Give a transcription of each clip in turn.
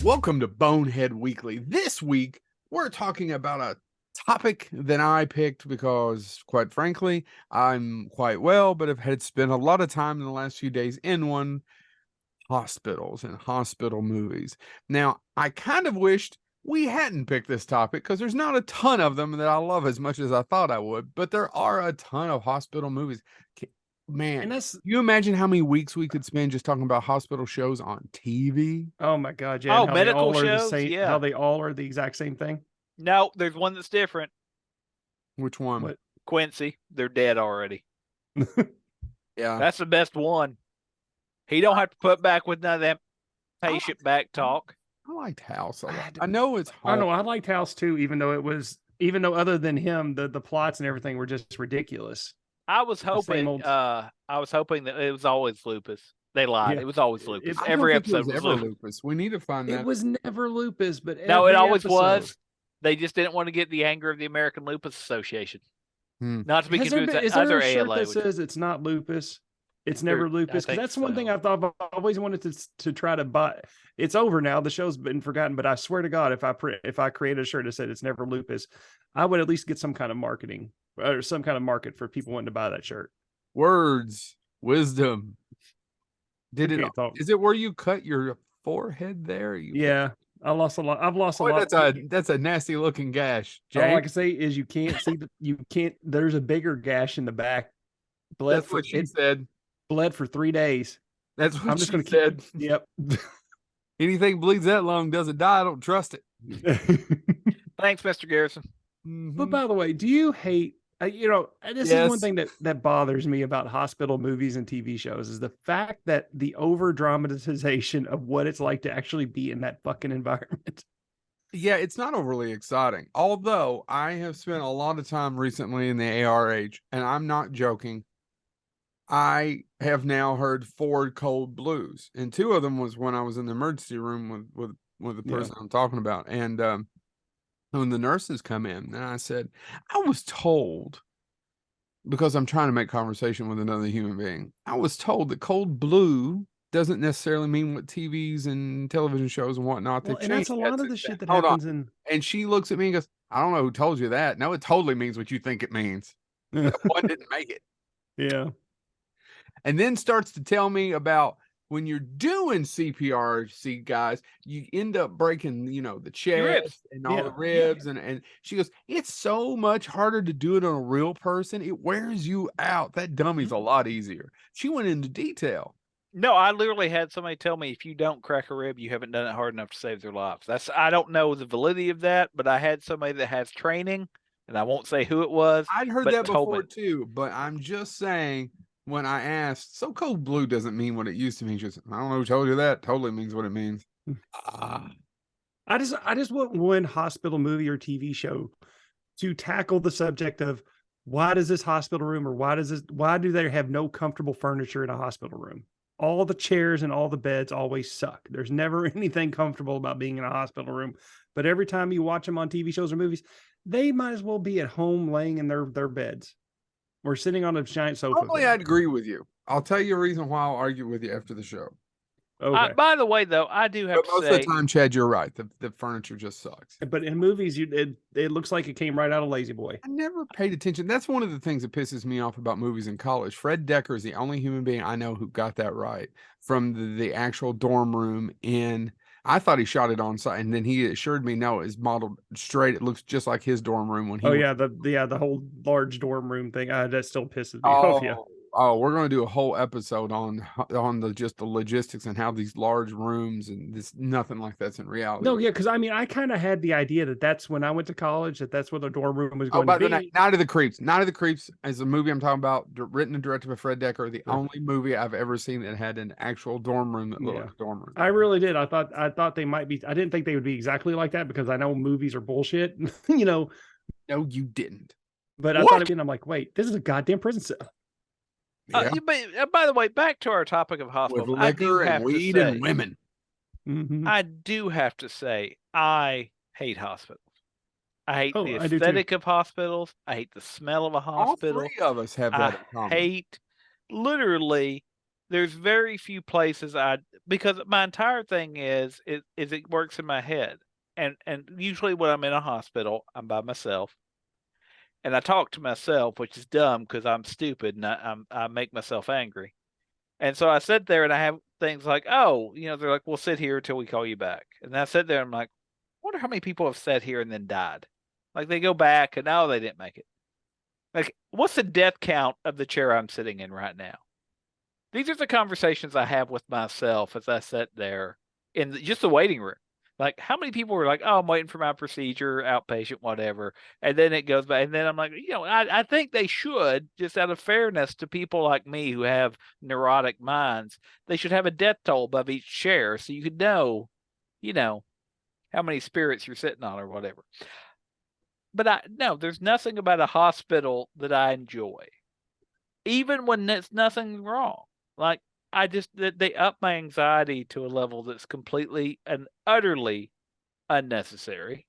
Welcome to Bonehead Weekly. This week, we're talking about a topic that I picked because, quite frankly, I'm quite well, but have had spent a lot of time in the last few days in one, hospitals and hospital movies. Now, I kind of wished we hadn't picked this topic because there's not a ton of them that I love as much as I thought I would, but there are a ton of hospital movies. Man, And that's you imagine how many weeks we could spend just talking about hospital shows on TV? oh my god, yeah. And Oh, how they medical all are the shows? same. Yeah. How they all are the exact same thing. No, there's one that's different. Which one? What? Quincy. They're dead already. Yeah. That's the best one. He don't have to put back with none of that patient back talk. I liked House a lot. I I know it's I hard. know I liked House too, even though other than him, the plots and everything were just ridiculous. I was same hoping old- that it was always Lupus. They lied. Yeah. It was always Lupus. It- I Every don't think it episode was was ever Lupus. Lupus. We need to find that. It was never Lupus, but No, it every always episode. was. They just didn't want to get the anger of the American Lupus Association. Not to be Is there confused with a other shirt ALA. that says it's not Lupus? It's never Lupus. 'Cause think that's one thing so. I've always wanted to try to buy. It's over now. The show's been forgotten, but I swear to God, if I created a shirt that said it's never Lupus, I would at least get some kind of marketing or some kind of market for people wanting to buy that shirt. Words, wisdom. Did it? Can't talk. Is it where you cut your forehead there? Yeah, I lost a lot. I've lost a Boy, lot. that's a nasty looking gash. All I Jake, can say is you can't see you can't. There's a bigger gash in the back. Bled that's for what she it said. bled for 3 days. That's what I'm just she gonna keep- said. Yep. Anything bleeds that long doesn't die. I don't trust it. Thanks, Mr. Garrison. But by the way, do you hate? This is one Yes. thing that bothers me about hospital movies and TV shows is the fact that the over dramatization of what it's like to actually be in that fucking environment. Yeah, it's not overly exciting. Although I have spent a lot of time recently in the ARH, and I'm not joking. I have now heard 4 cold blues, and 2 of them was when I was in the emergency room with the Yeah. person I'm talking about. And when the nurses come in, and I said, I was told, because I'm trying to make conversation with another human being, I was told that cold blue doesn't necessarily mean what TVs and television shows and whatnot. Well, They've and that's changed a that lot of since the shit then. that Hold on. happens in. And she looks at me and goes, I don't know who told you that. No, it totally means what you think it means. One didn't make it. Yeah. And then starts to tell me about when you're doing CPR, see, guys, you end up breaking, the chest ribs. and all Yeah. the ribs. And she goes, it's so much harder to do it on a real person. It wears you out. That dummy's a lot easier. She went into detail. No, I literally had somebody tell me if you don't crack a rib, you haven't done it hard enough to save their lives. I don't know the validity of that, but I had somebody that has training, and I won't say who it was. I'd heard but that told before me. too, but I'm just saying when I asked, so cold blue doesn't mean what it used to mean. Just, I don't know who told you that. Totally means what it means. I just want one hospital movie or TV show to tackle the subject of why does this hospital room or why do they have no comfortable furniture in a hospital room? All the chairs and all the beds always suck. There's never anything comfortable about being in a hospital room. But every time you watch them on TV shows or movies, they might as well be at home laying in their beds or sitting on a giant sofa. Probably I'd agree with you. I'll tell you a reason why I'll argue with you after the show. Okay. By the way, though, I do have But to most say, of the time, Chad, you're right. The furniture just sucks. But in movies, it looks like it came right out of Lazy Boy. I never paid attention. That's one of the things that pisses me off about movies in college. Fred Decker is the only human being I know who got that right from the actual dorm room in. I thought he shot it on site, and then he assured me no, it's modeled straight. It looks just like his dorm room when he. Oh yeah, the whole large dorm room thing. That still pisses me off. Yeah. We're going to do a whole episode on the logistics and how these large rooms and this nothing like that's in reality. No, yeah, because I kind of had the idea that that's when I went to college that's what the dorm room was Oh, going by to the be. way, Night of the Creeps. Night of the Creeps is a movie I'm talking about, written and directed by Fred Decker. The only movie I've ever seen that had an actual dorm room that looked like a dorm room. I really did. I thought they might be. I didn't think they would be exactly like that because I know movies are bullshit. No, you didn't. But I What? thought, and I'm like, wait, this is a goddamn prison cell. Yeah. by the way, back to our topic of With hospital, I do liquor have and weed to say, and women. Mhm. I do have to say, I hate hospitals. I hate Oh, the I do too. aesthetic of hospitals. I hate the smell of a All hospital. three of us have that I in common. hate literally there's very few places because my entire thing is it works in my head. And usually when I'm in a hospital, I'm by myself. And I talk to myself, which is dumb because I'm stupid and I make myself angry. And so I sit there and I have things like, oh, they're like, we'll sit here until we call you back. And I sit there and I'm like, I wonder how many people have sat here and then died. Like they go back and they didn't make it. Like, what's the death count of the chair I'm sitting in right now? These are the conversations I have with myself as I sit there in just the waiting room. Like, how many people were like, oh, I'm waiting for my procedure, outpatient, whatever. And then it goes back. And then I'm like, I think they should, just out of fairness to people like me who have neurotic minds, they should have a death toll above each chair so you could know, how many spirits you're sitting on or whatever. But there's nothing about a hospital that I enjoy, even when there's nothing wrong. Like, they up my anxiety to a level that's completely and utterly unnecessary.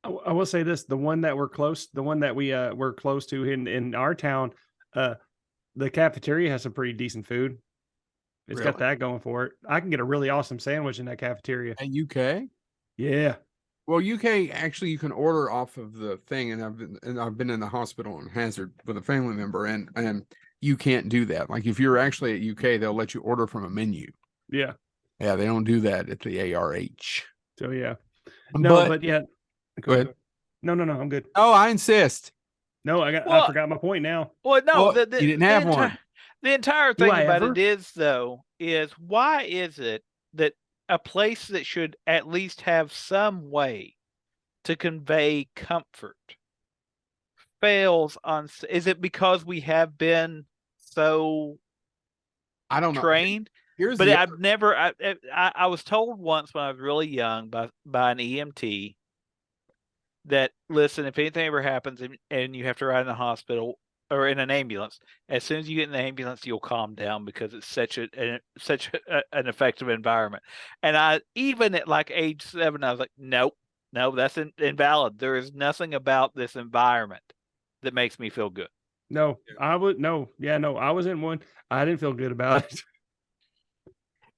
I will say this: the one that we were close to in our town, the cafeteria has some pretty decent food. It's got Really? that going for it. I can get a really awesome sandwich in that cafeteria. At UK? Yeah. Well, UK actually you can order off of the thing, and I've been in the hospital in Hazard with a family member, and you can't do that. Like if you're actually at UK, they'll let you order from a menu. Yeah. Yeah, they don't do that at the ARH. So yeah. No, but yeah. Go ahead. No, I'm good. Oh, I insist. No, I forgot my point now. Well, no, Well, you didn't have one. The entire thing about it is why is it that a place that should at least have some way to convey comfort fails on? Is it because we have been so I don't know. trained? Here's But the I've never. I was told once when I was really young by an EMT that, listen, if anything ever happens and you have to ride in the hospital or in an ambulance, as soon as you get in the ambulance, you'll calm down because it's such an effective environment. And even at like age 7, I was like, nope, no, that's invalid. There is nothing about this environment that makes me feel good. No, I was in one. I didn't feel good about it.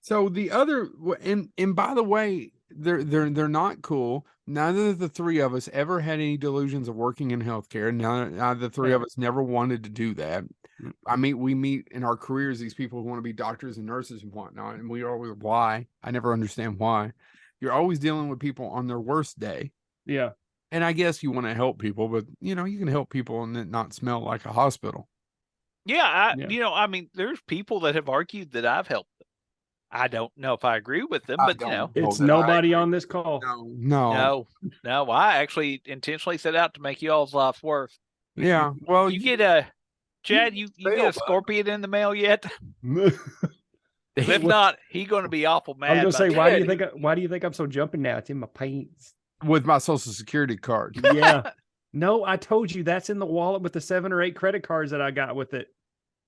So the other, and by the way, they're not cool. Neither of the three of us ever had any delusions of working in healthcare. None of the three of us never wanted to do that. We meet in our careers these people who want to be doctors and nurses and whatnot, and we always why. I never understand why. You're always dealing with people on their worst day. Yeah. And I guess you want to help people, but you can help people and it not smell like a hospital. Yeah, there's people that have argued that I've helped them. I don't know if I agree with them, but it's nobody on this call. No. I actually intentionally set out to make y'all's lives worse. Yeah. Well, you get Chad, you get a scorpion in the mail yet? If not, he's going to be awful mad. I was going to say, why do you think I'm so jumping now? It's in my pants. With my Social Security card. Yeah. No, I told you that's in the wallet with the 7 or 8 credit cards that I got with it.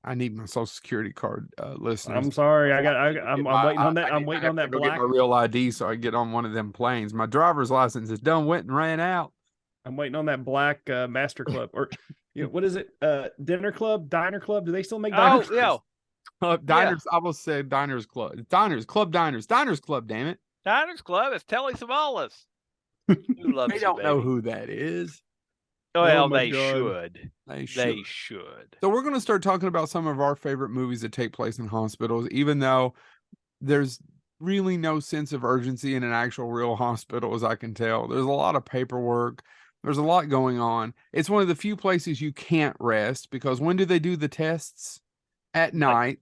I need my Social Security card, listeners. I'm sorry. I'm waiting on that. I'm waiting on that black. Get my real ID so I get on one of them planes. My driver's license is done, went and ran out. I'm waiting on that black Master Club or what is it? Diner Club? Do they still make Diners? Oh, yeah. Diners. I will say Diners Club. Diners Club. Diners Club. Damn it. Diners Club is Telly Savalas. Who loves they don't know who that is. Well, they should. They should. So we're going to start talking about some of our favorite movies that take place in hospitals, even though there's really no sense of urgency in an actual real hospital, as I can tell. There's a lot of paperwork. There's a lot going on. It's one of the few places you can't rest because when do they do the tests? At night.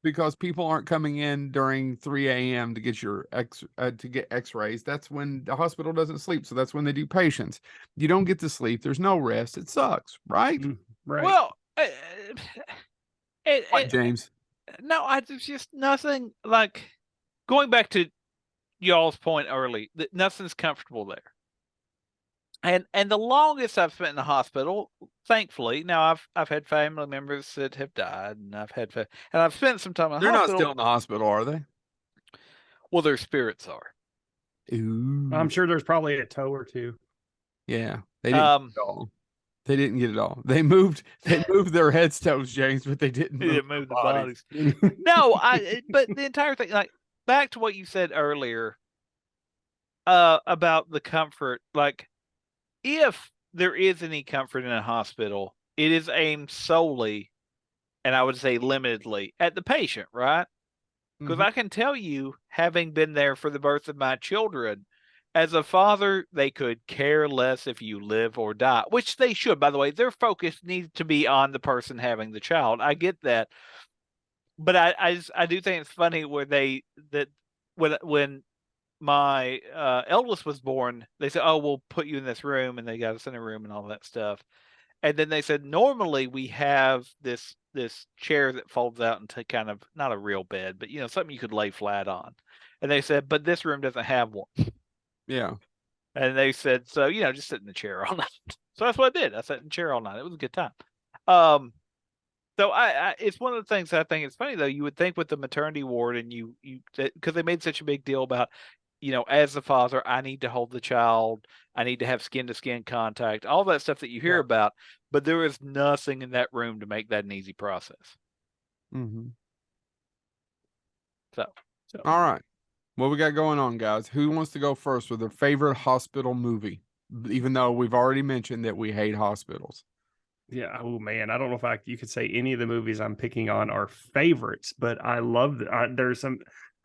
Because people aren't coming in during 3 a.m. to get your x-rays. That's when the hospital doesn't sleep. So that's when they do patients. You don't get to sleep. There's no rest. It sucks, right? Right. Well, James? No, there's just nothing like going back to y'all's point early that nothing's comfortable there. And the longest I've spent in the hospital, thankfully, now I've had family members that have died, and I've spent some time in the hospital. They're not still in the hospital, are they? Well, their spirits are. Ooh. I'm sure there's probably a toe or two. Yeah, they didn't. They didn't get it all. They moved their headstones, James, but they didn't He move, didn't move the the bodies. bodies. No, but the entire thing, like back to what you said earlier, about the comfort, like if there is any comfort in a hospital, it is aimed solely, and I would say limitedly, at the patient, right? Because I can tell you, having been there for the birth of my children, as a father, they could care less if you live or die, which they should, by the way. Their focus needs to be on the person having the child. I get that. But I do think it's funny where when my eldest was born, they said, "Oh, we'll put you in this room," and they got us in a room and all that stuff. And then they said, "Normally we have this chair that folds out into kind of not a real bed, but something you could lay flat on." And they said, "But this room doesn't have one." Yeah. And they said, "So just sit in the chair all night." So that's what I did. I sat in the chair all night. It was a good time. So it's one of the things that I think it's funny though. You would think with the maternity ward, and because they made such a big deal about, as the father, I need to hold the child, I need to have skin to skin contact, all that stuff that you hear about. But there is nothing in that room to make that an easy process. Mm-hmm. So all right, what we got going on, guys? Who wants to go first with their favorite hospital movie? Even though we've already mentioned that we hate hospitals. Yeah. Oh man, I don't know if you could say any of the movies I'm picking on are favorites, but I love there's some.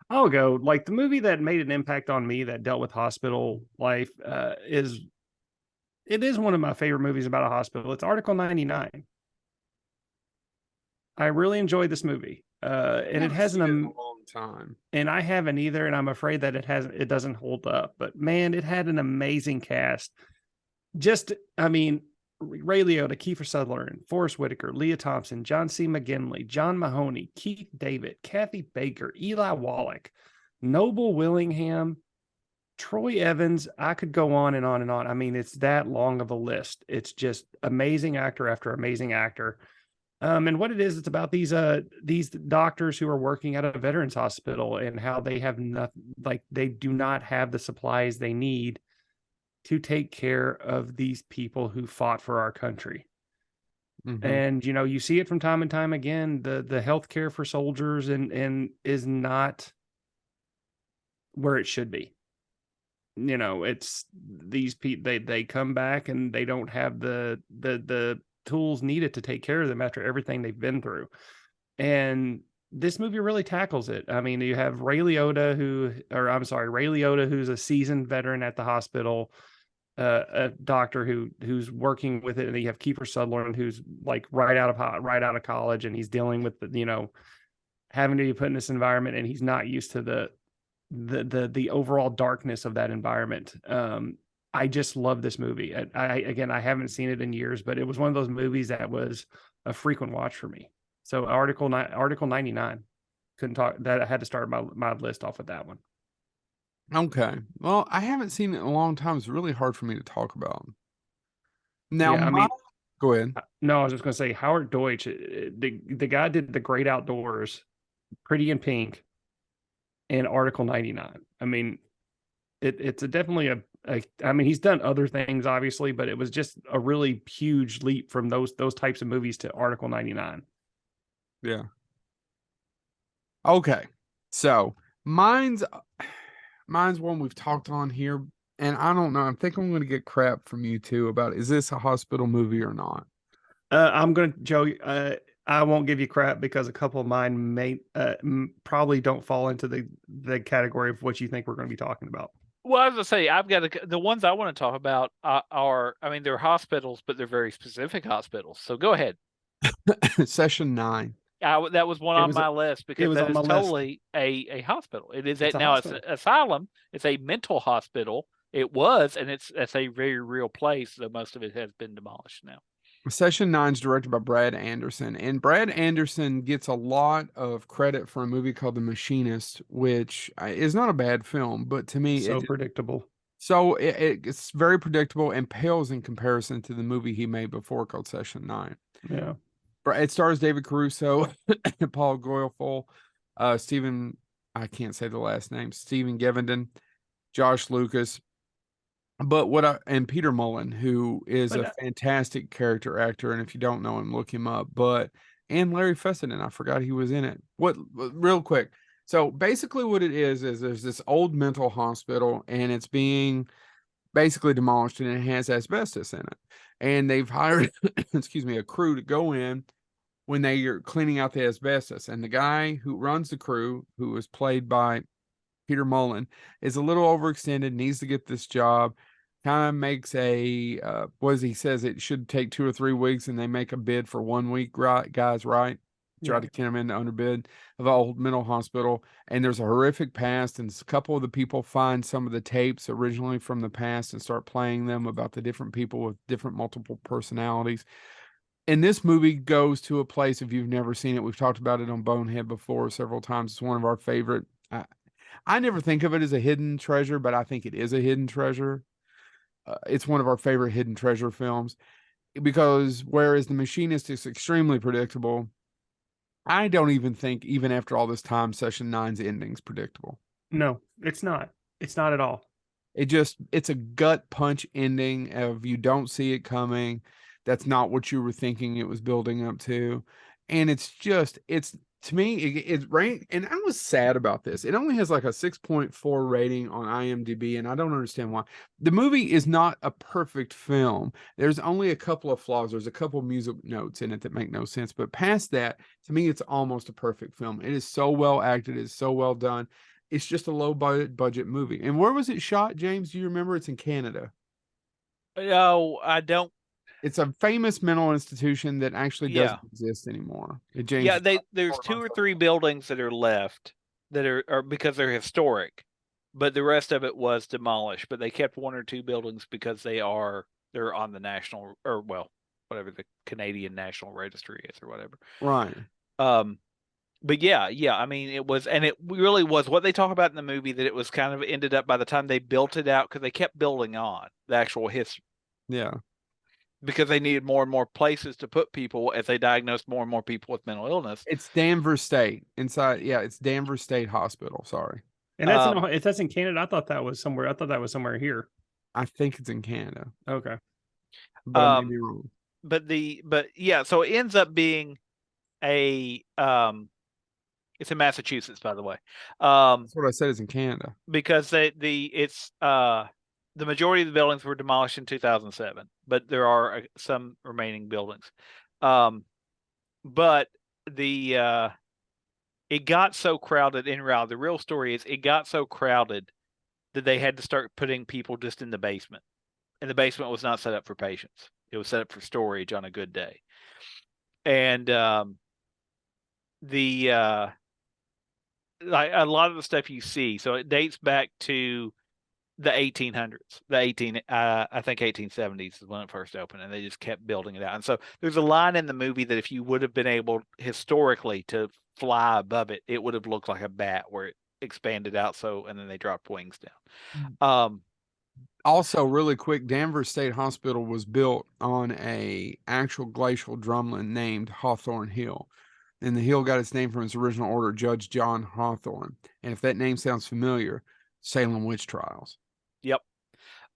I'll go like the movie that made an impact on me that dealt with hospital life. It is one of my favorite movies about a hospital. It's Article 99. I really enjoyed this movie, and it has a long time, and I haven't either, and I'm afraid that it doesn't hold up. But man, it had an amazing cast. Ray Liotta, Kiefer Sutherland, Forrest Whitaker, Leah Thompson, John C. McGinley, John Mahoney, Keith David, Kathy Baker, Eli Wallach, Noble Willingham, Troy Evans. I could go on and on and on. I mean, it's that long of a list. It's just amazing actor after amazing actor. And what it is, it's about these doctors who are working at a veterans hospital and how they have nothing, like they do not have the supplies they need to take care of these people who fought for our country. Mm-hmm. And you see it from time and time again. The healthcare for soldiers and is not where it should be. It's these people, they come back and they don't have the tools needed to take care of them after everything they've been through. And this movie really tackles it. I mean, you have Ray Liotta, who's a seasoned veteran at the hospital, a doctor who's working with it, and then you have Kiefer Sutherland, who's like right out of college, and he's dealing with having to be put in this environment, and he's not used to the overall darkness of that environment. I just love this movie. I haven't seen it in years, but it was one of those movies that was a frequent watch for me. So Article 99, I had to start my list off with that one. Okay. Well, I haven't seen it in a long time. It's really hard for me to talk about. Now, go ahead. No, I was just going to say Howard Deutsch, the guy did The Great Outdoors, Pretty in Pink, and Article 99. I mean, it's definitely he's done other things, obviously, but it was just a really huge leap from those types of movies to Article 99. Yeah. Okay. So mine's one we've talked on here, and I don't know. I think I'm going to get crap from you too about, is this a hospital movie or not? I'm going to, Joe, I won't give you crap because a couple of mine may probably don't fall into the category of what you think we're going to be talking about. Well, I was going to say, I've got the ones I want to talk about they're hospitals, but they're very specific hospitals. So go ahead. Session 9. That was one on my list because that is totally a hospital. It's an asylum. It's a mental hospital. It was, and it's a very real place, though most of it has been demolished now. Session 9 is directed by Brad Anderson, and Brad Anderson gets a lot of credit for a movie called The Machinist, which is not a bad film, but to me, predictable. So it's very predictable and pales in comparison to the movie he made before called Session 9. Yeah. It stars David Caruso, Paul Guilfoyle, Stephen, I can't say the last name, Stephen Gevenden, Josh Lucas. But and Peter Mullen, who is But a fantastic character actor, and if you don't know him, look him up. And Larry Fessenden, I forgot he was in it. Real quick. So basically, what it is there's this old mental hospital, and it's being basically demolished, and it has asbestos in it. And they've hired, excuse me, a crew to go in when they are cleaning out the asbestos. And the guy who runs the crew, who was played by Peter Mullen, is a little overextended, needs to get this job. Kind of makes he says it should take 2 or 3 weeks, and they make a bid for 1 week, right, guys, right? Try Yeah. to get him in the underbid of the old mental hospital. And there's a horrific past, and a couple of the people find some of the tapes originally from the past and start playing them about the different people with different multiple personalities. And this movie goes to a place, if you've never seen it, we've talked about it on Bonehead before several times. It's one of our favorite. I never think of it as a hidden treasure, but I think it is a hidden treasure. It's one of our favorite hidden treasure films because whereas The Machinist is extremely predictable, I don't even think, even after all this time, Session 9's ending's predictable. No, it's not. It's not at all. It's a gut punch ending of you don't see it coming. That's not what you were thinking it was building up to. And it's to me, it's ranked, and I was sad about this. It only has like a 6.4 rating on IMDb, and I don't understand why. The movie is not a perfect film. There's only a couple of flaws. There's a couple of music notes in it that make no sense. But past that, to me, it's almost a perfect film. It is so well acted. It is so well done. It's just a low budget movie. And where was it shot, James? Do you remember? It's in Canada. No, I don't. It's a famous mental institution that actually Yeah. doesn't exist anymore. James, Yeah, there's 2 or 3 buildings that are left that are because they're historic, but the rest of it was demolished. But they kept 1 or 2 buildings because they're on the national, or well, whatever the Canadian National Registry is or whatever. right. But yeah, I mean, it really was what they talk about in the movie, that it was kind of ended up by the time they built it out, because they kept building on the actual history. Yeah. Because they needed more and more places to put people as they diagnosed more and more people with mental illness. It's Danvers State inside. Yeah, it's Danvers State Hospital. Sorry. And that's in Canada. I thought that was somewhere here. I think it's in Canada. Okay. But I may be wrong. But yeah, so it ends up being it's in Massachusetts, by the way. That's what I said is in Canada. Because the majority of the buildings were demolished in 2007, but there are some remaining buildings. But it got so crowded in reality. The real story is it got so crowded that they had to start putting people just in the basement. And the basement was not set up for patients. It was set up for storage on a good day. And like a lot of the stuff you see, so it dates back to the 1800s, I think 1870s is when it first opened, and they just kept building it out. And so there's a line in the movie that if you would have been able historically to fly above it, it would have looked like a bat where it expanded out. And then they dropped wings down. Also, really quick, Danvers State Hospital was built on a actual glacial drumlin named Hawthorne Hill. And the hill got its name from its original order, Judge John Hawthorne. And if that name sounds familiar, Salem witch trials. Yep.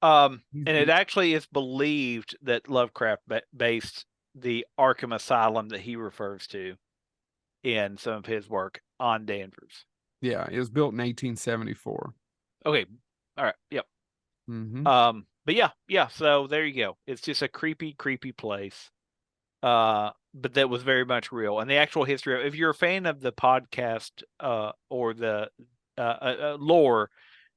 And it actually is believed that Lovecraft based the Arkham Asylum that he refers to in some of his work on Danvers. Yeah, it was built in 1874. Okay. All right. Yep. Mm-hmm. But yeah. So there you go. It's just a creepy place. But that was very much real. And the actual history, if you're a fan of the podcast or the lore,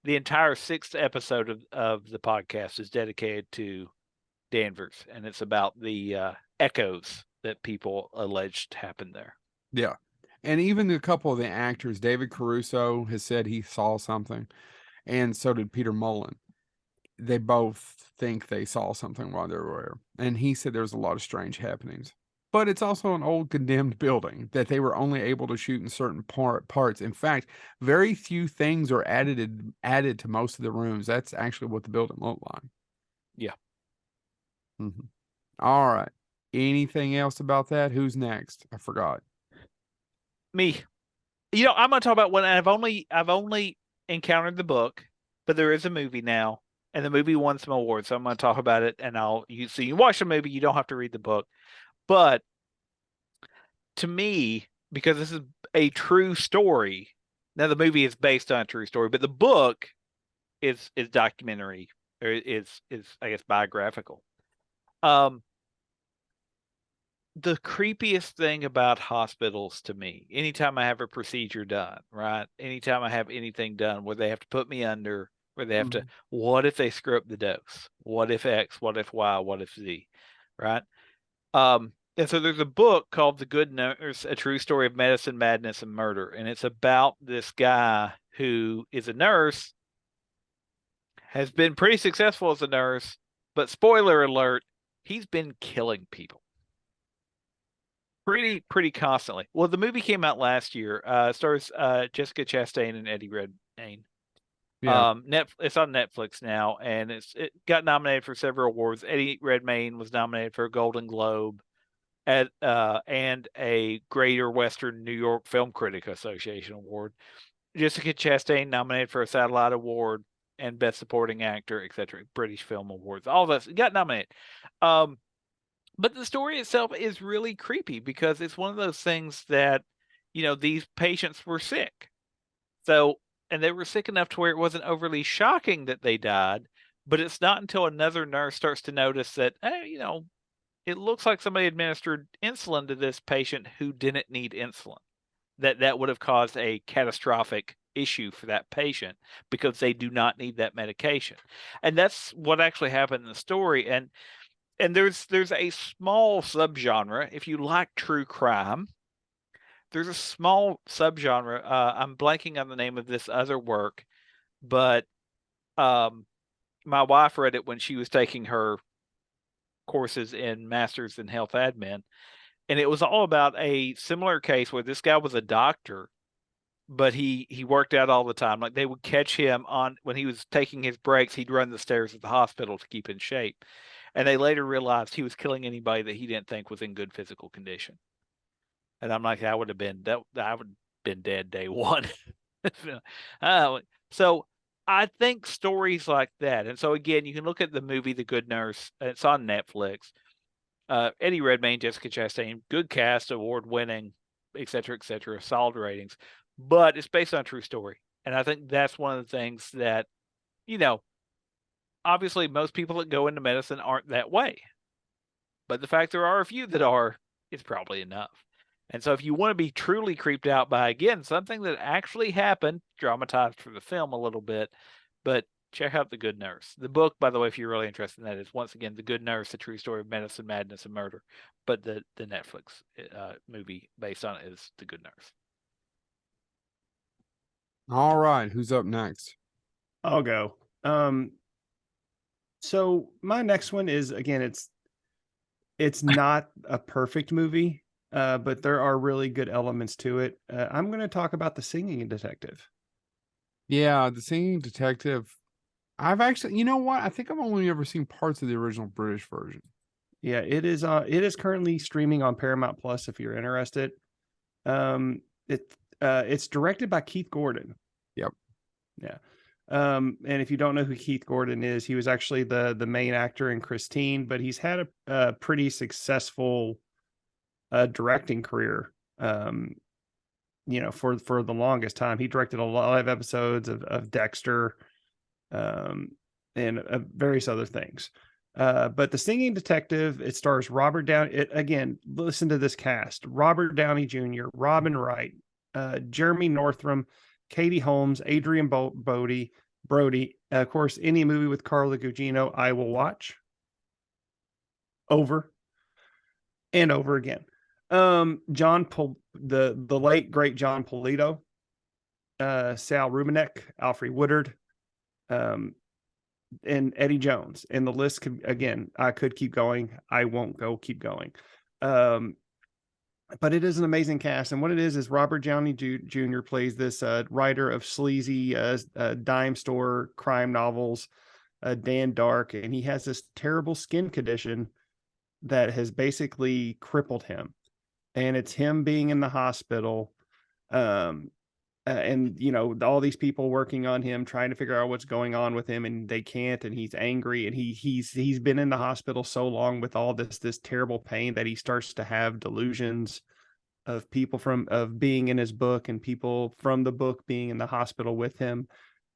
the entire 6th episode of the podcast is dedicated to Danvers, and it's about the echoes that people alleged happened there. Yeah. And even a couple of the actors, David Caruso has said he saw something, and so did Peter Mullen. They both think they saw something while they were there. And he said there's a lot of strange happenings. But it's also an old condemned building that they were only able to shoot in certain parts. In fact, very few things are added to most of the rooms. That's actually what the building looked like. Yeah. Mm-hmm. All right. Anything else about that? Who's next? I forgot. Me. I'm going to talk about one. I've only encountered the book, but there is a movie now, and the movie won some awards. So I'm going to talk about it, and so you watch the movie, you don't have to read the book. But to me, because this is a true story, now the movie is based on a true story, but the book is documentary, or is I guess biographical. The creepiest thing about hospitals to me, anytime I have a procedure done, right? Anytime I have anything done where they have to put me under, where they have to, what if they screw up the dose? What if X? What if Y? What if Z? Right? And so there's a book called The Good Nurse, A True Story of Medicine, Madness, and Murder. And it's about this guy who is a nurse, has been pretty successful as a nurse, but spoiler alert, he's been killing people. Pretty constantly. Well, the movie came out last year. Stars Jessica Chastain and Eddie Redmayne. Yeah. It's on Netflix now, and it got nominated for several awards. Eddie Redmayne was nominated for a Golden Globe and a Greater Western New York Film Critic Association award. Jessica Chastain nominated for a Satellite Award and Best Supporting Actor, etc. British Film Awards. All that got nominated. But the story itself is really creepy because it's one of those things that, these patients were sick. So, and they were sick enough to where it wasn't overly shocking that they died, but it's not until another nurse starts to notice that, it looks like somebody administered insulin to this patient who didn't need insulin, that would have caused a catastrophic issue for that patient because they do not need that medication. And that's what actually happened in the story. And there's a small subgenre, if you like true crime, there's a small subgenre. I'm blanking on the name of this other work, but my wife read it when she was taking her courses in Masters in Health Admin. And it was all about a similar case where this guy was a doctor, but he worked out all the time. Like they would catch him when he was taking his breaks, he'd run the stairs at the hospital to keep in shape. And they later realized he was killing anybody that he didn't think was in good physical condition. And I'm like, I would have been dead day one. So I think stories like that. And so again, you can look at the movie The Good Nurse. It's on Netflix. Eddie Redmayne, Jessica Chastain, good cast, award winning, et cetera, solid ratings. But it's based on a true story. And I think that's one of the things that, obviously most people that go into medicine aren't that way. But the fact there are a few that are is probably enough. And so if you want to be truly creeped out by, again, something that actually happened, dramatized for the film a little bit, but check out The Good Nurse. The book, by the way, if you're really interested in that, is once again The Good Nurse, A True Story of Medicine, Madness, and Murder. But the Netflix movie based on it is The Good Nurse. All right. Who's up next? I'll go. So my next one is, again, it's not a perfect movie, but there are really good elements to it. I'm going to talk about The Singing Detective. Yeah, The Singing Detective. I've actually, you know what? I think I've only ever seen parts of the original British version. Yeah, it is currently streaming on Paramount Plus if you're interested. It's directed by Keith Gordon. Yep. Yeah. And if you don't know who Keith Gordon is, he was actually the main actor in Christine, but he's had a pretty successful directing career. For the longest time. He directed a lot of episodes of Dexter, and various other things. But The Singing Detective, it stars Robert Downey. Again, listen to this cast: Robert Downey Jr., Robin Wright, Jeremy Northam, Katie Holmes, Adrian Brody. Of course, any movie with Carla Gugino, I will watch over and over again. The late great John Polito, Sal Rubinek, Alfred Woodard, and Eddie Jones. And the list I could keep going. I won't keep going. But it is an amazing cast. And what it is Robert Downey Jr. plays this writer of sleazy dime store crime novels, Dan Dark, and he has this terrible skin condition that has basically crippled him. And it's him being in the hospital, and you know, all these people working on him, trying to figure out what's going on with him, and they can't, and he's angry, and he's been in the hospital so long with all this terrible pain that he starts to have delusions of people of being in his book and people from the book being in the hospital with him.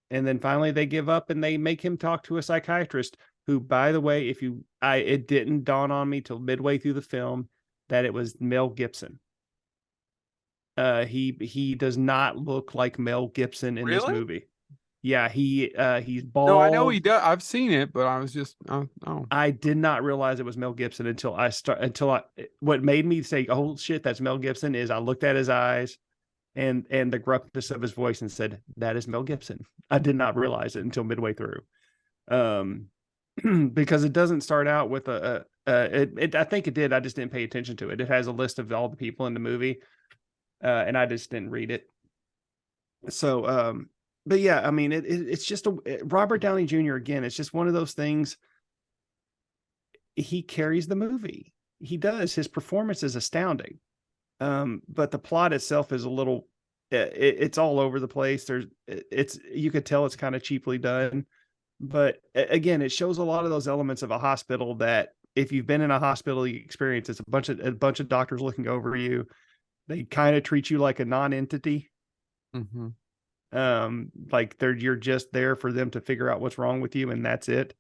And then finally they give up and they make him talk to a psychiatrist who, by the way, it didn't dawn on me till midway through the film that it was Mel Gibson. He does not look like Mel Gibson in this Really? movie. Yeah, he's bald. No, I know he does. I've seen it, but I was just oh. I did not realize it was Mel Gibson until what made me say, "Oh shit, that's Mel Gibson," is I looked at his eyes and the gruffness of his voice and said, "That is Mel Gibson." I did not realize it until midway through, because it doesn't start out with I think it did. I just didn't pay attention to it. It has a list of all the people in the movie, and I just didn't read it. So, but yeah, I mean, it's just Robert Downey Jr. again. It's just one of those things. He carries the movie. He does. His performance is astounding. But the plot itself is a little, it's all over the place. You could tell it's kind of cheaply done, but again, it shows a lot of those elements of a hospital that if you've been in a hospital experience, it's a bunch of doctors looking over you. They kind of treat you like a non-entity. Mm-hmm. Like you're just there for them to figure out what's wrong with you, and that's it.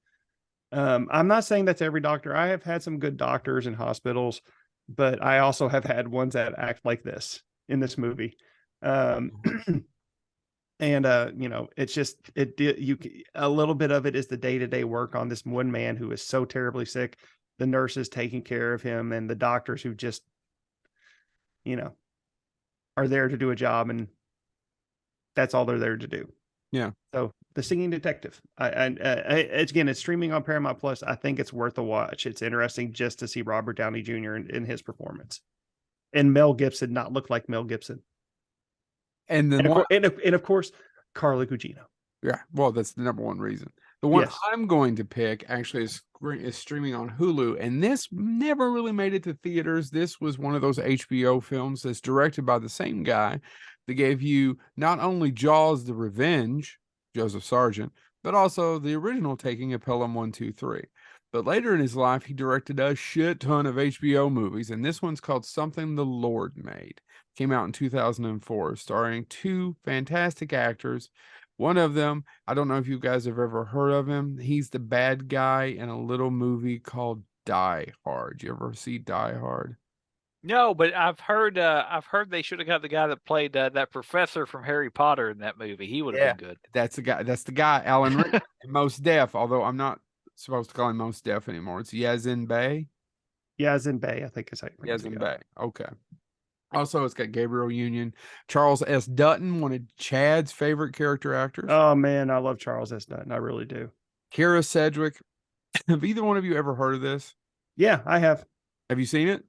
I'm not saying that's every doctor. I have had some good doctors in hospitals, but I also have had ones that act like this in this movie. And you know, it's just a little bit of it is the day-to-day work on this one man who is so terribly sick, the nurses taking care of him, and the doctors who just, you know, are there to do a job, and that's all they're there to do. Yeah. So The Singing Detective, it's streaming on Paramount Plus. I think it's worth a watch. It's interesting just to see Robert Downey Jr. in his performance, and Mel Gibson not look like Mel Gibson, and then and of course Carla Gugino. Yeah, well, that's the number one reason. The one Yes. I'm going to pick actually is streaming on Hulu, and this never really made it to theaters. This was one of those HBO films that's directed by the same guy that gave you not only Jaws: The Revenge, Joseph Sargent, but also the original Taking of Pelham 1, 2, 3. But later in his life, he directed a shit ton of HBO movies, and this one's called Something the Lord Made. Came out in 2004, starring two fantastic actors. One of them, I don't know if you guys have ever heard of him. He's the bad guy in a little movie called Die Hard. You ever see Die Hard? No, but I've heard they should have got the guy that played that professor from Harry Potter in that movie. He would have been good. That's the guy, Alan Rickman, Mos Def, although I'm not supposed to call him Mos Def anymore. It's Yazin Bey. Yazin Bey, I think is how you pronounce it. Yazin Bey. Okay. Also, it's got Gabriel Union, Charles S. Dutton, one of Chad's favorite character actors. Oh man, I love Charles S. Dutton. I really do. Kira Sedgwick. Have either one of you ever heard of this? Yeah, I have. Have you seen it?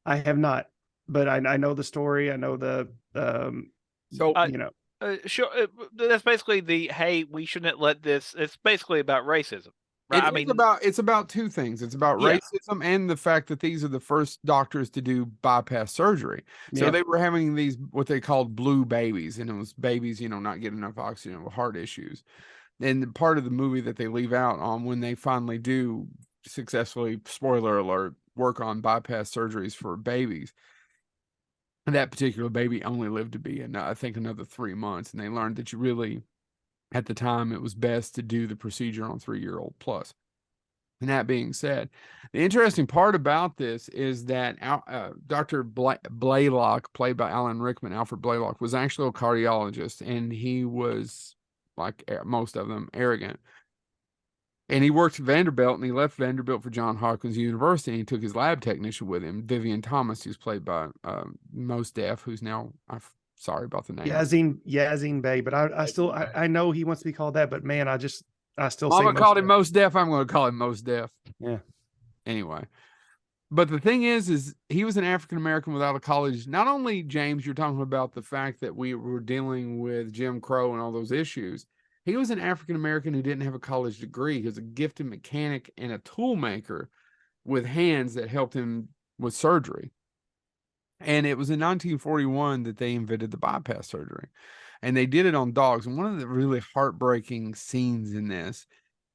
I have not, but I know the story. I know the you know. Sure, that's basically hey, we shouldn't let this. It's basically about racism. Right? It's about two things. It's about racism and the fact that these are the first doctors to do bypass surgery. So they were having these what they called blue babies, and it was babies, not getting enough oxygen with heart issues. And part of the movie that they leave out on when they finally do successfully, spoiler alert, work on bypass surgeries for babies. And that particular baby only lived to be, I think, another 3 months. And they learned that you really, at the time, it was best to do the procedure on 3-year-old plus. And that being said, the interesting part about this is that Dr. Blaylock, played by Alan Rickman, Alfred Blaylock, was actually a cardiologist, and he was, like most of them, arrogant. And he worked at Vanderbilt, and he left Vanderbilt for Johns Hopkins University, and he took his lab technician with him, Vivian Thomas, who's played by Mos Def, who's now, I'm sorry about the name. Yazin Bey, but I know he wants to be called that, but man, I still Mama called him Mos Def. I'm going to call him Mos Def. Yeah. Anyway, but the thing is he was an African American without a college. Not only, James, you're talking about the fact that we were dealing with Jim Crow and all those issues. He was an African American who didn't have a college degree. He was a gifted mechanic and a tool maker with hands that helped him with surgery. And it was in 1941 that they invented the bypass surgery. And they did it on dogs. And one of the really heartbreaking scenes in this,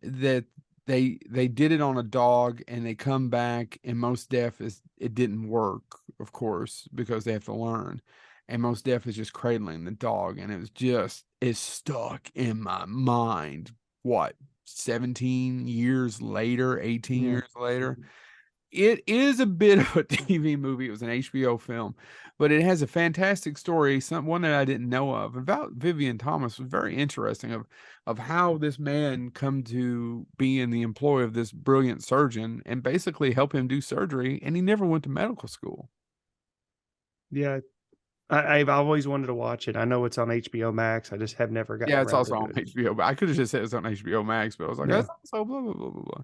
that they did it on a dog, and they come back, and Mos Def it didn't work, of course, because they have to learn. And Mos Def is just cradling the dog, and it's stuck in my mind. What, 17 years later, 18 years later? It is a bit of a TV movie. It was an HBO film, but it has a fantastic story, one that I didn't know of. About Vivian Thomas was very interesting, of how this man come to be in the employ of this brilliant surgeon and basically help him do surgery, and he never went to medical school. Yeah, I've always wanted to watch it. I know it's on HBO Max. I just have never gotten. Yeah, it's around also to on it. HBO, but I could have just said it's on HBO Max, but I was like, Yeah. that's also blah blah blah blah blah.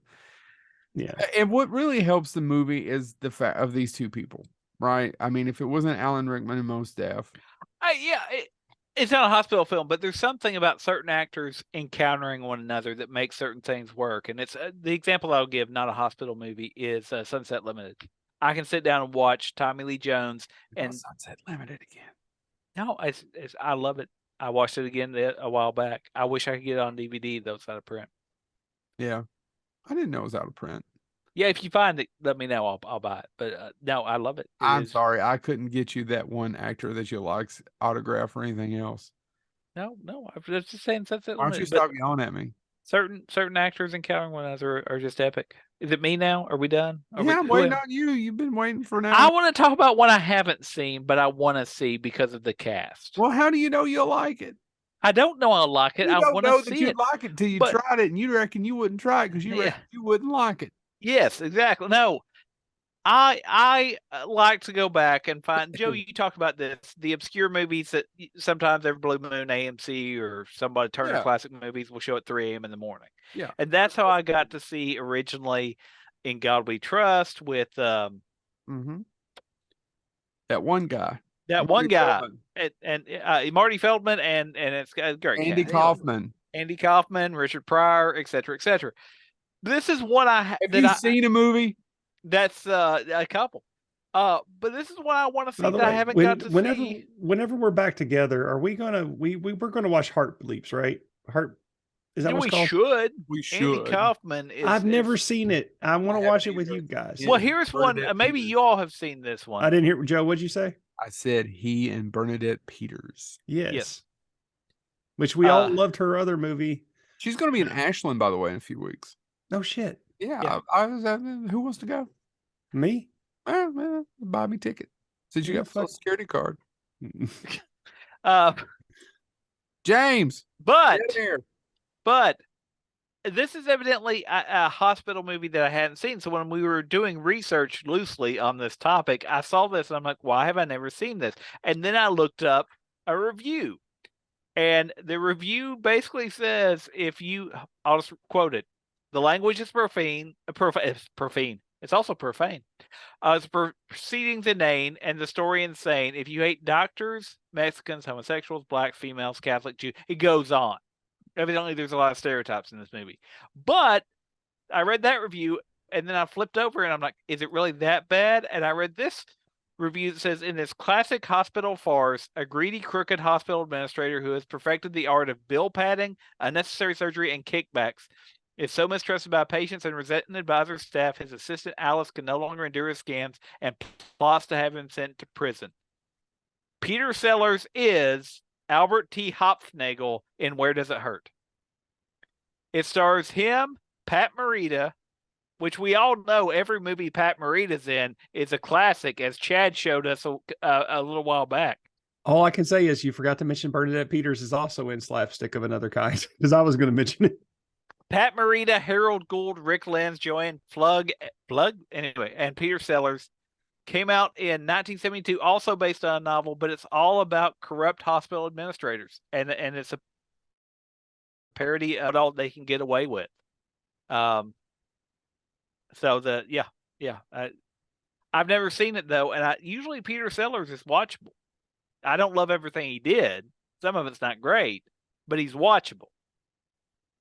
Yeah, And what really helps the movie is the fact of these two people, right? I mean, if it wasn't Alan Rickman and Mos Def, it's not a hospital film, but there's something about certain actors encountering one another that makes certain things work. And it's the example I'll give, not a hospital movie, is Sunset Limited. I can sit down and watch Tommy Lee Jones and Sunset Limited again. No, I love it. I watched it again a while back. I wish I could get it on DVD, though it's out of print. Yeah, I didn't know it was out of print. Yeah, if you find it, let me know. I'll buy it. But no, I love it. I'm sorry, I couldn't get you that one actor that you like's autograph or anything else. No, I was just saying Sunset Why don't you Limited. stop yelling at me? Certain actors encountering one another are just epic. Is it me now? Are we done? I'm waiting on you. You've been waiting for now. I want to talk about one I haven't seen, but I want to see because of the cast. Well, how do you know you'll like it? I don't know I'll like it. You I don't want know to that see you'd it. like it till you But- tried it, and you reckon you wouldn't try it because you reckon you wouldn't like it. Yes, exactly. No, I like to go back and find. Joe, you talked about this, the obscure movies that sometimes every Blue Moon, AMC, or somebody Turner Yeah. Classic Movies will show at 3 a.m. in the morning. Yeah. And that's how I got to see originally In God We Trust with Mm-hmm. That one guy. that Marty one guy Feldman. and Marty Feldman, and it's got a great Andy cast. Kaufman. Andy Kaufman, Richard Pryor, etc., etc. This is one Have you seen a movie? That's a couple. But this is what I want to see by the that I way, haven't got to see. whenever we're back together, are we gonna we're gonna watch Heart Bleeps, right? Heart, is that Yeah, what we it's called? should. We Andy should. Kaufman is. I've never seen it. I want to I watch it haven't with either. you guys. Well, here's one. Bernadette Maybe Peters. you all have seen this one. I didn't hear Joe. What'd you say? I said he and Bernadette Peters. Yes. Which we all Uh, loved her other movie. She's going to be in Ashland, by the way, in a few weeks. No shit. Yeah, Yeah. I was. Who wants to go? Me? Buy me ticket. Since you Yeah, got a social security card, uh, James. but Get here. but this is evidently a hospital movie that I hadn't seen. So when we were doing research loosely on this topic, I saw this and I'm like, why have I never seen this? And then I looked up a review. And the review basically says, I'll just quote it. The language is profane. It's profane. It's also profane. It's proceedings inane and the story insane. If you hate doctors, Mexicans, homosexuals, black, females, Catholic, Jew, it goes on. Evidently, there's a lot of stereotypes in this movie. But I read that review and then I flipped over and I'm like, is it really that bad? And I read this review that says, in this classic hospital farce, a greedy, crooked hospital administrator who has perfected the art of bill padding, unnecessary surgery, and kickbacks is so mistrusted by patients and resented by other staff, his assistant Alice can no longer endure his scams and plots to have him sent to prison. Peter Sellers is Albert T. Hopfnagel in Where Does It Hurt? It stars him, Pat Morita, which we all know every movie Pat Morita's in is a classic, as Chad showed us a little while back. All I can say is you forgot to mention Bernadette Peters is also in Slapstick of Another Kind, because I was going to mention it. Pat Morita, Harold Gould, Rick Lenz, Joanne Flug, anyway, and Peter Sellers came out in 1972, also based on a novel, but it's all about corrupt hospital administrators, and it's a parody of all they can get away with. I've never seen it though, and usually Peter Sellers is watchable. I don't love everything he did. Some of it's not great, but he's watchable.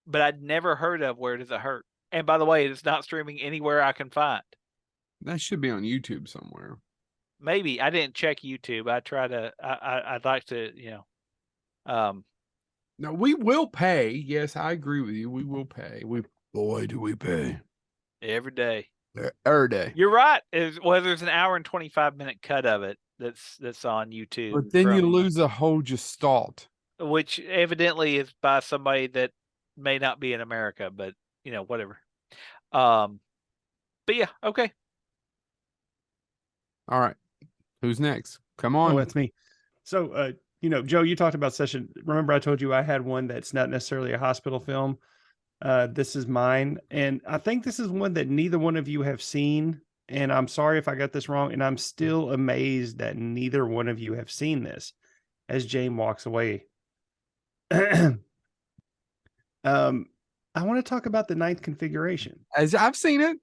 But I'd never heard of Where Does It Hurt? And by the way, it's not streaming anywhere I can find. That should be on YouTube somewhere. maybe I didn't check YouTube. I try to. I'd like to. No, we will pay. Yes, I agree with you. We will pay. Boy, do we pay Every day. every day. You're right. There's an hour and 25-minute cut of it that's on YouTube. But then you lose the whole gestalt. Which evidently is by somebody that may not be in America, but whatever. But yeah, okay. All right. Who's next? Come Oh, on. that's me. So, Joe, you talked about Session. Remember, I told you I had one that's not necessarily a hospital film. This is mine. And I think this is one that neither one of you have seen. And I'm sorry if I got this wrong. And I'm still amazed that neither one of you have seen this as James walks away. I want to talk about the Ninth Configuration. As I've seen it.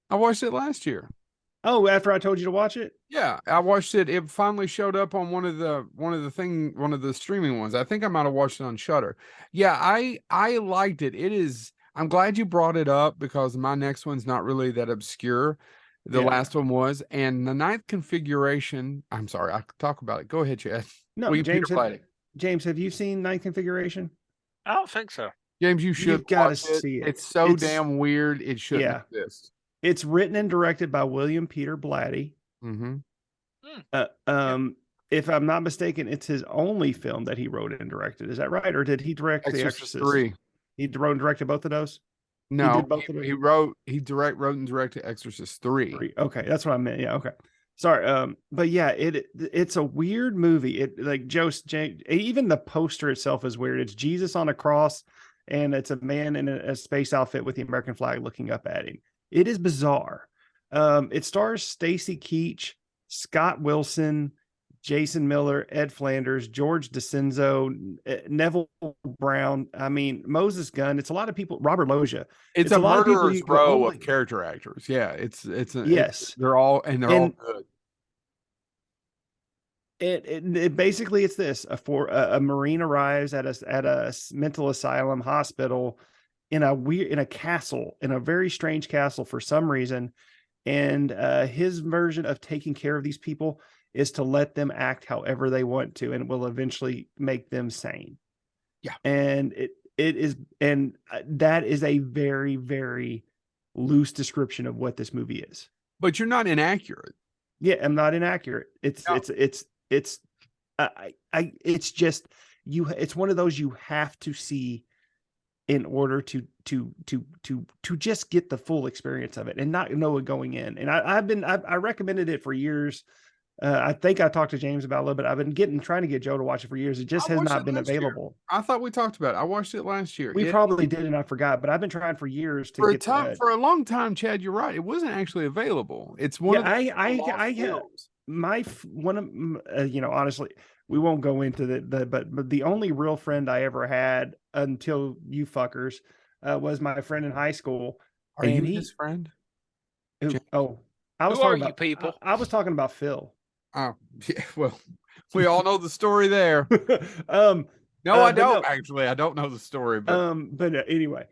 I watched it last year. Oh, after I told you to watch it? Yeah, I watched it. It finally showed up on one of the streaming ones. I think I might have watched it on Shudder. Yeah, I liked it. I'm glad you brought it up because my next one's not really that obscure. The last one was, and the Ninth Configuration. I'm sorry, I could talk about it. Go ahead, Chad. No, James, have you seen Ninth Configuration? I don't think so. James, you should. You've got to see it. It's so damn weird. It shouldn't exist. It's written and directed by William Peter Blatty. Mm-hmm. If I'm not mistaken, it's his only film that he wrote and directed. Is that right? Or did he direct The Exorcist 3? He wrote and directed both of those? No, he wrote and directed Exorcist 3. Okay, that's what I meant. Yeah, okay. Sorry. But yeah, it's a weird movie. Even the poster itself is weird. It's Jesus on a cross, and it's a man in a space outfit with the American flag looking up at him. It is bizarre. It stars Stacy Keach, Scott Wilson, Jason Miller, Ed Flanders, George DeCenzo, Neville Brown. I mean, Moses Gunn. It's a lot of people. Robert Loggia. It's a murderer's row of character actors. Yeah, they're all good. It basically it's this: a Marine arrives at a mental asylum hospital in a castle, in a very strange castle for some reason, and his version of taking care of these people is to let them act however they want to, and it will eventually make them sane. Yeah, and that is a very, very loose description of what this movie is. But you're not inaccurate. Yeah, I'm not inaccurate. It's just it's one of those you have to see in order to just get the full experience of it and not know it going in. And I recommended it for years. I think I talked to James about it a little bit. I've been trying to get Joe to watch it for years. It just has not been available. I thought we talked about it. I watched it last year. We probably did, and I forgot, but I've been trying for years to get to for a long time, Chad, you're right. It wasn't actually available. It's one of honestly, we won't go into but the only real friend I ever had until you fuckers was my friend in high school. Are you his friend? I was talking about people. I was talking about Phil. Oh, yeah. Well, we all know the story there. I don't actually. I don't know the story, but anyway.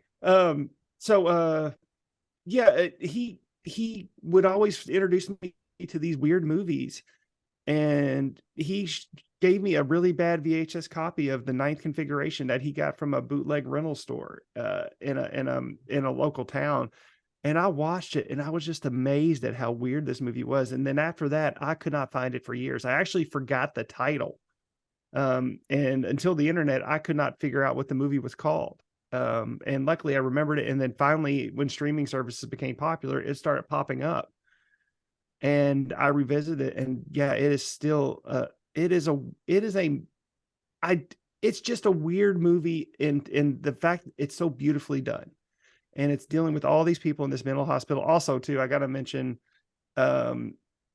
He would always introduce me to these weird movies, and he gave me a really bad VHS copy of the Ninth Configuration that he got from a bootleg rental store in a local town. And I watched it, and I was just amazed at how weird this movie was. And then after that, I could not find it for years. I actually forgot the title. And until the internet, I could not figure out what the movie was called. And luckily I remembered it. And then finally, when streaming services became popular, it started popping up. And I revisited it. And yeah, it is still, it's just a weird movie in the fact it's so beautifully done. And it's dealing with all these people in this mental hospital. Also, too, I got to mention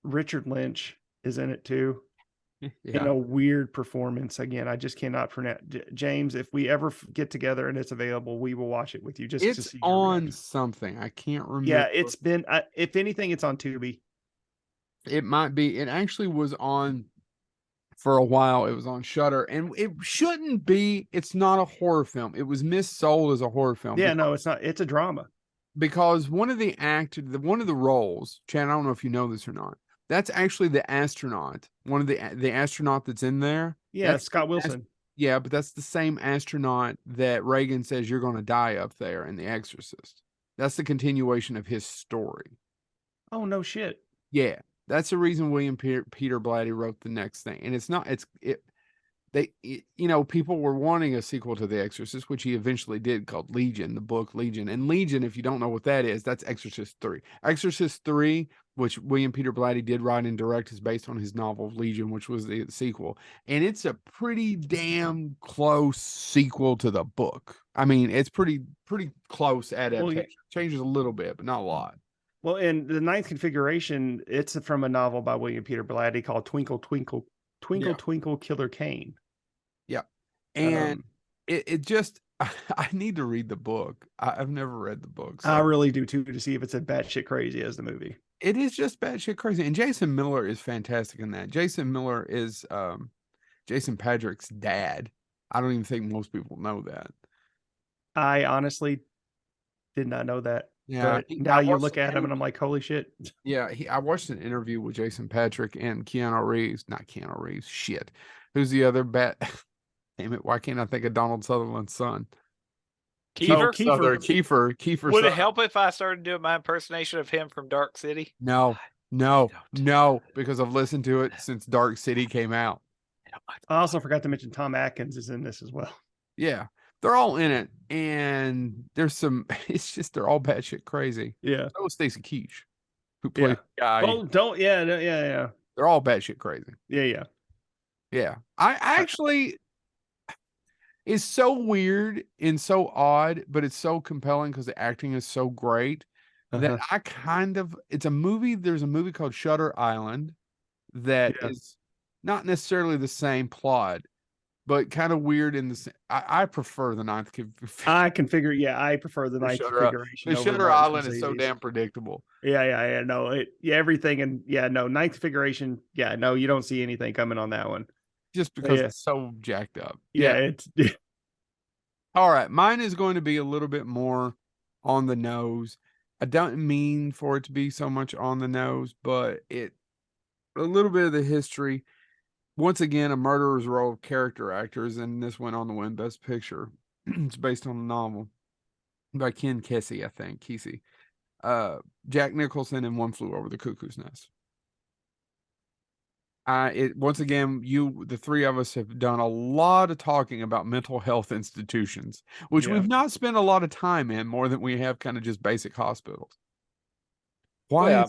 Richard Lynch is in it, too. In a weird performance. Again, I just cannot pronounce. James, if we ever get together and it's available, we will watch it with you. Just it's to see on something. I can't remember. Yeah, it's been, if anything, it's on Tubi. It might be. It actually was on for a while. It was on Shudder, and it shouldn't be. It's not a horror film. It was missold as a horror film. Yeah, no, it's not. It's a drama. Because one of the roles, Chad, I don't know if you know this or not, That's actually the astronaut. One of the astronaut that's in there. Yeah, That's Scott the Wilson. Yeah, but that's the same astronaut that Reagan says you're going to die up there in The Exorcist. That's the continuation of his story. Oh no shit. Yeah, that's the reason William Peter Blatty wrote the next thing, and it's not. People were wanting a sequel to The Exorcist, which he eventually did, called Legion, the book Legion. And Legion, if you don't know what that is, that's Exorcist 3. Exorcist 3, which William Peter Blatty did write and direct, is based on his novel Legion, which was the sequel. And it's a pretty damn close sequel to the book. I mean, it's pretty close adaptation. Well, yeah. Changes a little bit, but not a lot. Well, in the Ninth Configuration, it's from a novel by William Peter Blatty called Twinkle Twinkle Yeah. Twinkle Killer Kane. Yeah. And it just, I need to read the book. I've never read the book. I really do too, to see if it's as batshit crazy as the movie. It is just batshit crazy. And Jason Miller is fantastic in that. Jason Miller is Jason Patrick's dad. I don't even think most people know that. I honestly did not know that. Yeah. But now you look at him and I'm like, holy shit. Yeah. I watched an interview with Jason Patrick and Keanu Reeves. Not Keanu Reeves. Shit. Who's the other bat? Damn it. Why can't I think of Donald Sutherland's son? Kiefer? Kiefer. Would it help if I started doing my impersonation of him from Dark City? No, because I've listened to it since Dark City came out. I also forgot to mention Tom Atkins is in this as well. Yeah, they're all in it, and there's some. It's just they're all batshit crazy. Yeah. So is Stacy Keach, who plays the guy. Oh, yeah. They're all batshit crazy. Yeah. I actually. It's so weird and so odd, but it's so compelling because the acting is so great that it's a movie. There's a movie called Shutter Island that is not necessarily the same plot, but kind of weird in the. I prefer the Ninth Configuration. I prefer the Ninth Configuration. The Shutter Island is so damn predictable. Yeah. No, everything, and Ninth Configuration. Yeah, no, you don't see anything coming on that one. Just because it's so jacked up. It's all right. Mine is going to be a little bit more on the nose. I don't mean for it to be so much on the nose, but a little bit of the history. Once again, A Murderer's Row of character actors, and this went on to win Best Picture. It's based on a novel by Ken Kesey, I think. Kesey. Jack Nicholson and One Flew Over the Cuckoo's Nest. Once again, the three of us have done a lot of talking about mental health institutions, which we've not spent a lot of time in, more than we have kind of just basic hospitals. Why?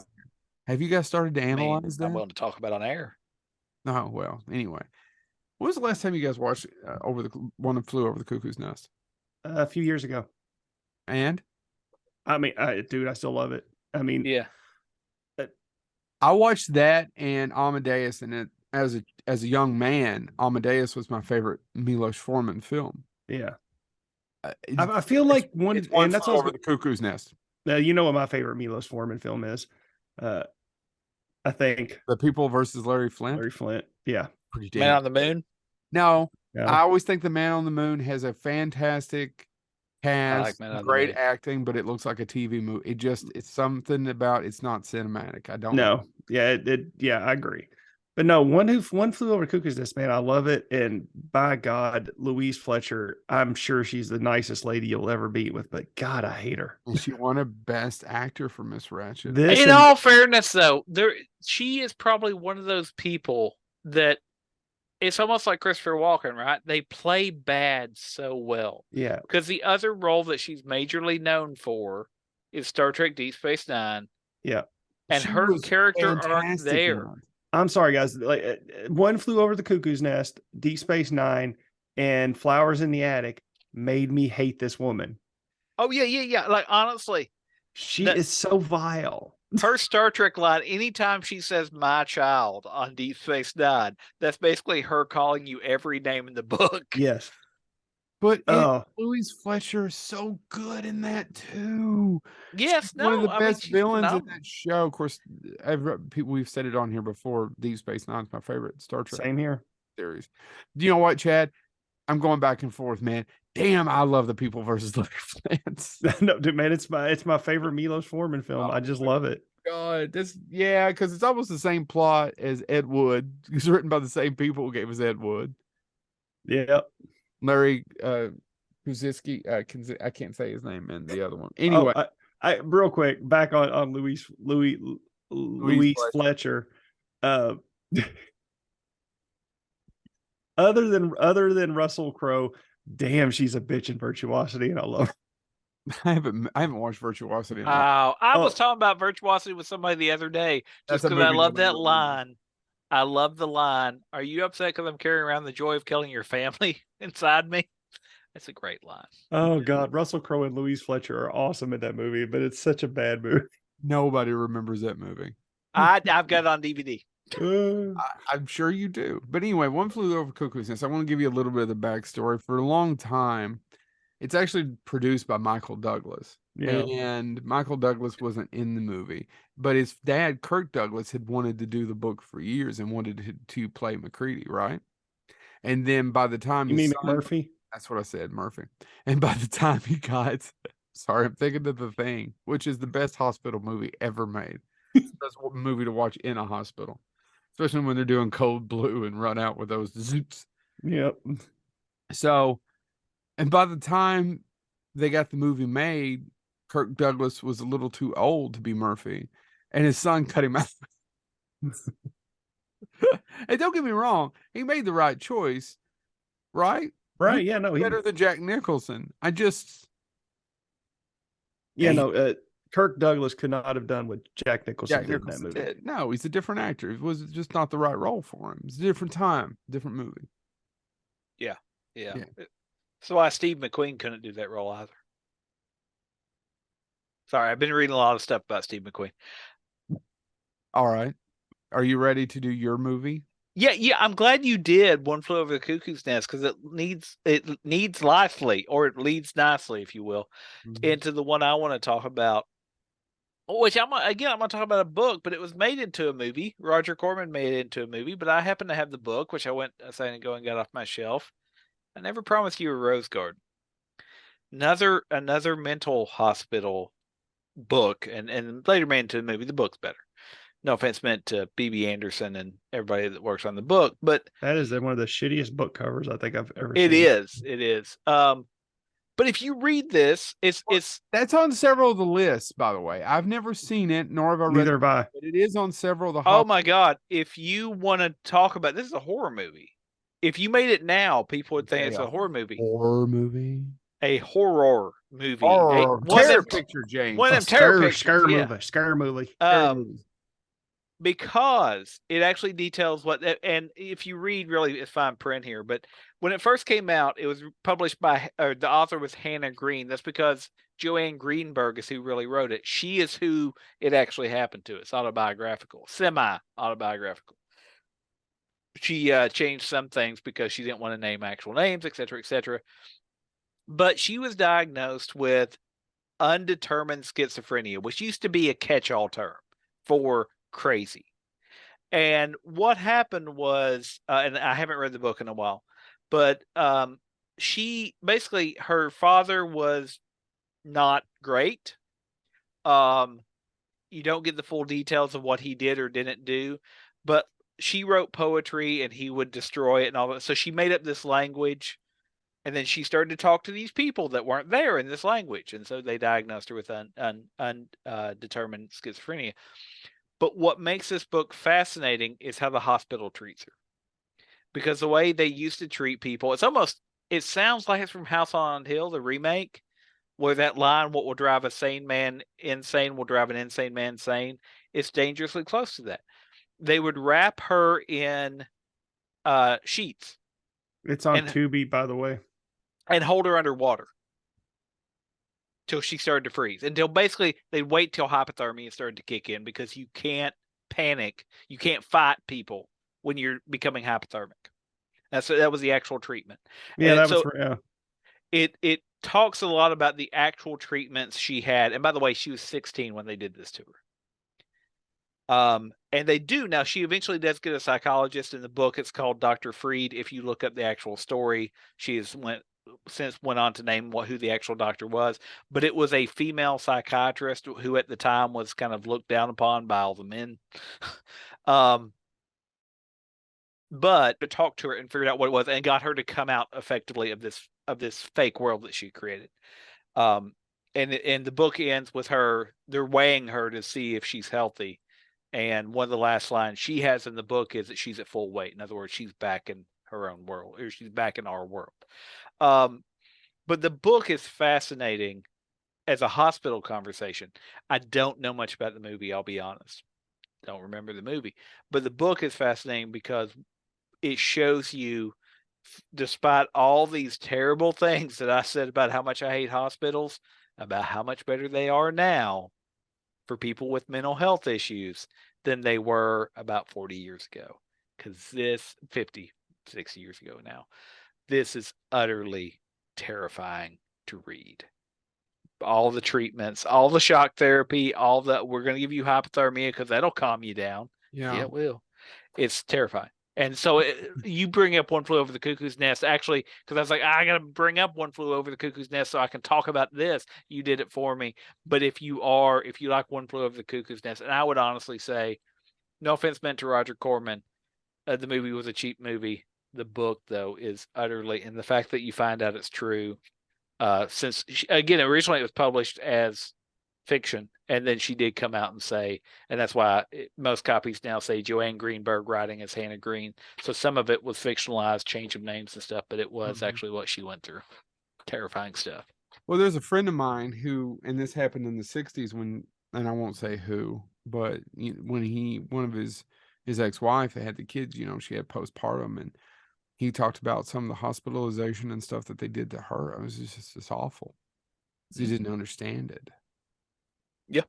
Have you guys started to analyze that? I'm willing to talk about on air. Oh, well, anyway. When was the last time you guys watched One That Flew Over the Cuckoo's Nest? A few years ago. And? I mean, dude, I still love it. I mean, yeah. I watched that and Amadeus, and as a young man, Amadeus was my favorite Milos Forman film. Yeah, I feel like One Flew Over the Cuckoo's Nest. You know what my favorite Milos Forman film is? I think The People versus Larry Flint. Larry Flint, yeah. Pretty damn. Man on the Moon. No, I always think The Man on the Moon has a fantastic cast, great acting, but it looks like a TV movie. It's something about it's not cinematic. I don't know. Yeah, I agree. But no, One Flew Over the Cuckoo's Nest, man, I love it. And by God, Louise Fletcher, I'm sure she's the nicest lady you'll ever be with, but God, I hate her. And she won a Best Actor for Miss Ratched. In all fairness, though, she is probably one of those people that it's almost like Christopher Walken, right? They play bad so well. Yeah. Because the other role that she's majorly known for is Star Trek Deep Space Nine. Yeah. And her character arc there. I'm sorry, guys. Like One Flew Over the Cuckoo's Nest, Deep Space Nine, and Flowers in the Attic made me hate this woman. Oh, yeah. Like, honestly. She is so vile. Her Star Trek line, anytime she says "my child" on Deep Space Nine, that's basically her calling you every name in the book. Yes. But Louise Fletcher is so good in that too. Yes, one of the best villains in that show. Of course, we've said it on here before. Deep Space Nine is my favorite Star Trek. Same here. Series. Do you know what, Chad? I'm going back and forth, man. Damn, I love The People versus Larry Flint. No, dude, man, it's my favorite Milos Forman film. I just love it. God, because it's almost the same plot as Ed Wood. It's written by the same people who gave us Ed Wood. Yep. Larry Kuzinski. I can't say his name in the other one. Oh, Anyway, I real quick back on Louise Fletcher. Uh, other than Russell Crowe, damn, she's a bitch in Virtuosity, and I love her. I haven't watched Virtuosity. Oh, I was talking about Virtuosity with somebody the other day just because I love that line. I love the line. Are you upset because I'm carrying around the joy of killing your family inside me? That's a great line. Oh God, Russell Crowe and Louise Fletcher are awesome in that movie, but it's such a bad movie. Nobody remembers that movie. I've got it on DVD. I'm sure you do. But anyway, One Flew Over Cuckoo's Nest. I want to give you a little bit of the backstory. For a long time, it's actually produced by Michael Douglas. Yeah. And Michael Douglas wasn't in the movie, but his dad, Kirk Douglas, had wanted to do the book for years and wanted to play MacReady, right? And then by the time You mean Murphy? That's what I said, Murphy. And by the time he got, sorry, I'm thinking of The Thing, which is the best hospital movie ever made. It's the best movie to watch in a hospital, especially when they're doing Cold Blue and run out with those zoops. Yep. So, and by the time they got the movie made, Kirk Douglas was a little too old to be Murphy, and his son cut him out. And don't get me wrong, he made the right choice, right? Right. Yeah. No. Better than Jack Nicholson. Kirk Douglas could not have done what Jack Nicholson did in that movie. Did. No, he's a different actor. It was just not the right role for him. It's a different time, different movie. Yeah. So why Steve McQueen couldn't do that role either. Sorry, I've been reading a lot of stuff about Steve McQueen. All right. Are you ready to do your movie? Yeah. I'm glad you did One Flew Over the Cuckoo's Nest because it leads nicely, or it leads nicely, if you will, into the one I want to talk about. Which I'm going to talk about a book, but it was made into a movie. Roger Corman made it into a movie, but I happen to have the book, which I went and got off my shelf. I never promised you a rose garden. Another mental hospital book, and later made into a movie. The book's better. No offense meant to B.B. Anderson and everybody that works on the book, but that is one of the shittiest book covers I think I've ever seen. It is. But if you read this, it's that's on several of the lists, by the way. I've never seen it, nor have I read it. But it is on several of the Oh my God. If you want to talk about this is a horror movie. If you made it now, people would think it's a horror movie. Horror movie? A horror movie. Terror picture, James. One of them terror pictures. Scare movie. Because it actually details and if you read really it's fine print here, but when it first came out, it was published by, the author was Hannah Green. That's because Joanne Greenberg is who really wrote it. She is who it actually happened to. It's autobiographical, semi-autobiographical. She changed some things because she didn't want to name actual names, et cetera, et cetera. But she was diagnosed with undetermined schizophrenia, which used to be a catch-all term for crazy. And what happened was, and I haven't read the book in a while, but she basically, her father was not great. You don't get the full details of what he did or didn't do, but she wrote poetry and he would destroy it and all that. So she made up this language, and then she started to talk to these people that weren't there in this language. And so they diagnosed her with undetermined schizophrenia. But what makes this book fascinating is how the hospital treats her. Because the way they used to treat people, it sounds like it's from House on Hill, the remake, where that line, what will drive a sane man insane will drive an insane man sane. It's dangerously close to that. They would wrap her in sheets. It's on Tubi, by the way. And hold her underwater till she started to freeze. Until basically they'd wait till hypothermia started to kick in, because you can't panic. You can't fight people when you're becoming hypothermic. That was the actual treatment. Yeah, It talks a lot about the actual treatments she had. And by the way, she was 16 when they did this to her. And they do now. She eventually does get a psychologist in the book. It's called Dr. Freed. If you look up the actual story, she went since went on to name who the actual doctor was, but it was a female psychiatrist who at the time was kind of looked down upon by all the men. But to talk to her and figured out what it was and got her to come out effectively of this fake world that she created. And the book ends with her, they're weighing her to see if she's healthy. And one of the last lines she has in the book is that she's at full weight. In other words, she's back in her own world, or she's back in our world. But the book is fascinating as a hospital conversation. I don't know much about the movie, I'll be honest. Don't remember the movie. But the book is fascinating because it shows you, despite all these terrible things that I said about how much I hate hospitals, about how much better they are now for people with mental health issues than they were about 40 years ago. Because 50, 60 years ago now, this is utterly terrifying to read. All the treatments, all the shock therapy, we're going to give you hypothermia because that'll calm you down. Yeah, it will. It's terrifying. And so you bring up One Flew Over the Cuckoo's Nest, actually, because I was like, I got to bring up One Flew Over the Cuckoo's Nest so I can talk about this. You did it for me. But if you like One Flew Over the Cuckoo's Nest, and I would honestly say, no offense meant to Roger Corman, the movie was a cheap movie. The book, though, is utterly, and the fact that you find out it's true, since, again, originally it was published as fiction, and then she did come out and say, and that's why most copies now say Joanne Greenberg writing as Hannah Green. So some of it was fictionalized, change of names and stuff, but it was actually what she went through. Terrifying stuff. Well, there's a friend of mine who, and this happened in the 60s when, and I won't say who, but when one of his ex-wife had the kids, she had postpartum, and he talked about some of the hospitalization and stuff that they did to her. It was just awful. He didn't understand it. Yeah.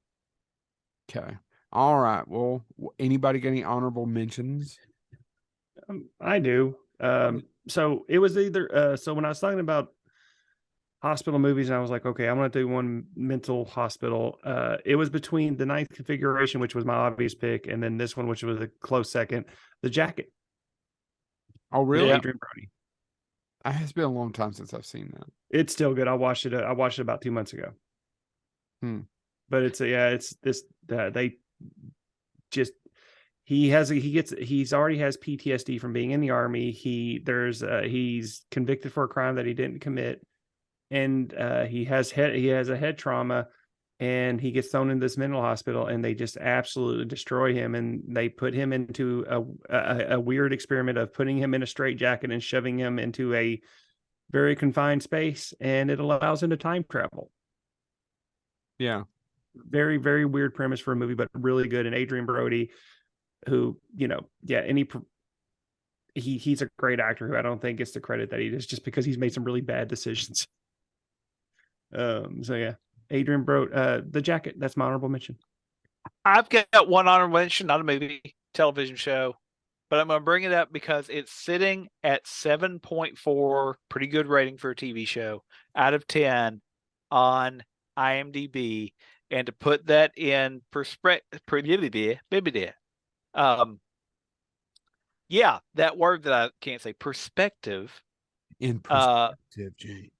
Okay. All right. Well, anybody got any honorable mentions? I do. So it was either, so when I was talking about hospital movies, and I was like, okay, I'm going to do one mental hospital. It was between The Ninth Configuration, which was my obvious pick, and then this one, which was a close second, The Jacket. Oh, really? Yeah. Adrian Brody. It's been a long time since I've seen that. It's still good. I watched it about 2 months ago. But it's this they just he already has PTSD from being in the army. He's convicted for a crime that he didn't commit, and he has a head trauma, and he gets thrown in this mental hospital, and they just absolutely destroy him, and they put him into a weird experiment of putting him in a straitjacket and shoving him into a very confined space, and it allows him to time travel. Yeah. Very, very weird premise for a movie, but really good. And Adrian Brody, who, he's a great actor who I don't think gets the credit that he does just because he's made some really bad decisions. So yeah, Adrian Brody, The Jacket, that's my honorable mention. I've got one honorable mention, not a movie, television show, but I'm going to bring it up because it's sitting at 7.4, pretty good rating for a TV show, out of 10 on IMDb. And to put that in perspective, that word that I can't say, perspective. In perspective, James.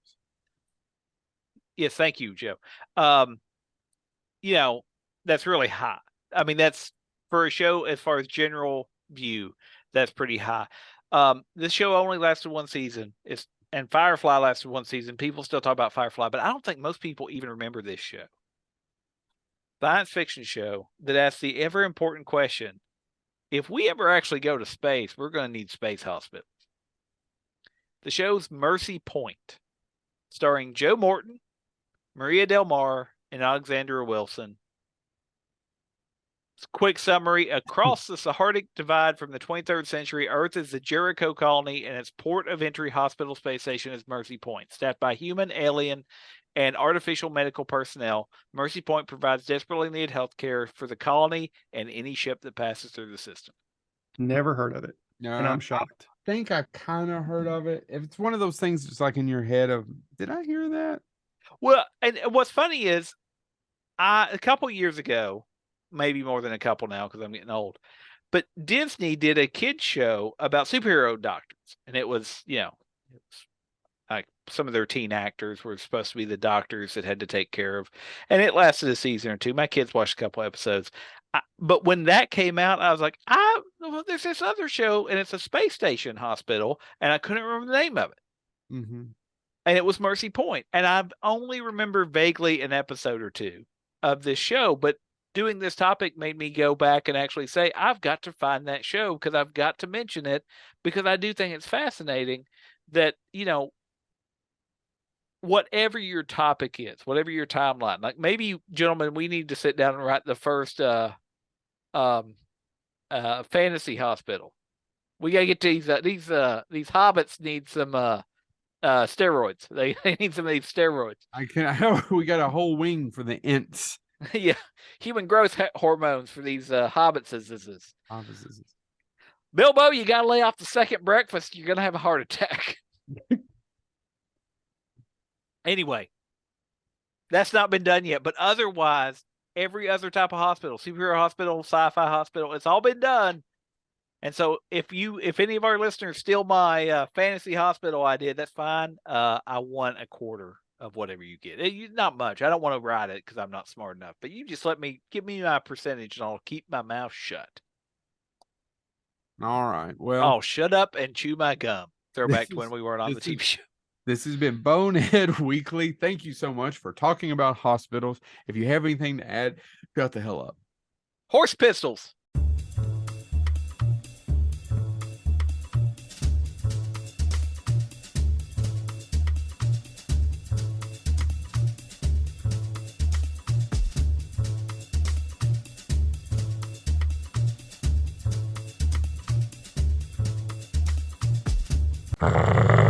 Yes, thank you, Joe. That's really high. I mean, that's for a show as far as general view, that's pretty high. This show only lasted one season. And Firefly lasted one season. People still talk about Firefly, but I don't think most people even remember this show. Science fiction show that asks the ever important question: if we ever actually go to space, we're going to need space hospitals. The show's Mercy Point, starring Joe Morton, Maria Del Mar, and Alexandra Wilson. Quick summary: across the Saharan divide from the 23rd century, Earth is the Jericho colony, and its port of entry hospital space station is Mercy Point. Staffed by human, alien, and artificial medical personnel, Mercy Point provides desperately needed health care for the colony and any ship that passes through the system. Never heard of it. No, and I'm shocked. I think I kind of heard of it. If it's one of those things, it's like in your head of, did I hear that? Well, and what's funny is, a couple years ago, maybe more than a couple now because I'm getting old, but Disney did a kids show about superhero doctors, and it was like some of their teen actors were supposed to be the doctors that had to take care of, and it lasted a season or two. My kids watched a couple episodes, but when that came out, I was like, well, there's this other show, and it's a space station hospital, and I couldn't remember the name of it. Mm-hmm. And it was Mercy Point, and I only remember vaguely an episode or two of this show, but doing this topic made me go back and actually say, I've got to find that show because I've got to mention it, because I do think it's fascinating that, you know, whatever your topic is, whatever your timeline, like maybe, gentlemen, we need to sit down and write the first fantasy hospital. We gotta get these hobbits need some steroids. They need some of these steroids. We got a whole wing for the Ents. Yeah, human growth hormones for these hobbitses. Bilbo, you gotta lay off the second breakfast. You're gonna have a heart attack. Anyway, that's not been done yet. But otherwise, every other type of hospital, superhero hospital, sci-fi hospital, it's all been done. And so if any of our listeners steal my fantasy hospital idea, that's fine. I want a quarter of whatever you get. Not much. I don't want to write it because I'm not smart enough. But you just give me my percentage, and I'll keep my mouth shut. All right. Well, shut up and chew my gum. Throwback to when we weren't on the TV show. This has been Bonehead Weekly. Thank you so much for talking about hospitals. If you have anything to add, shut the hell up. Horse pistols. Ah.